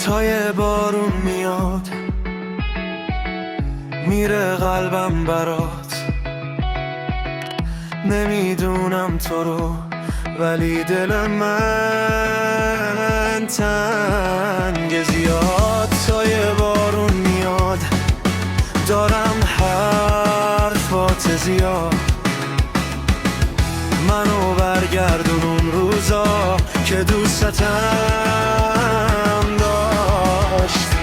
تا یه بارون میاد میره قلبم برات. نمیدونم تو رو ولی دل من تنگ زیاد. تا یه بارون میاد دارم حرفات زیاد. منو برگردون اون روزا که دوستم داشتی.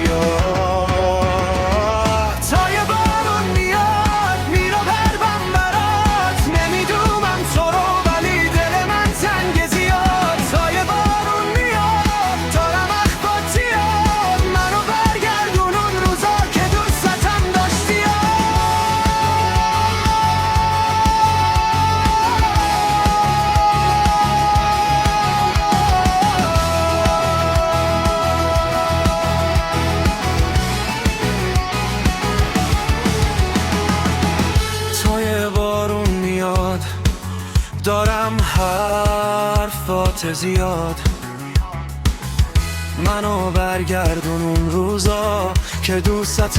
تا یه بارون میاد میره قلبم برات. نمیدونم تو رو ولی دل من تنگ زیاد. تا یه بارون میاد دارم اخبات زیاد. منو برگردون اون روزا که دوستم داشتی. دارم حرفات زیاد. منو برگردون اون روزا که دوستم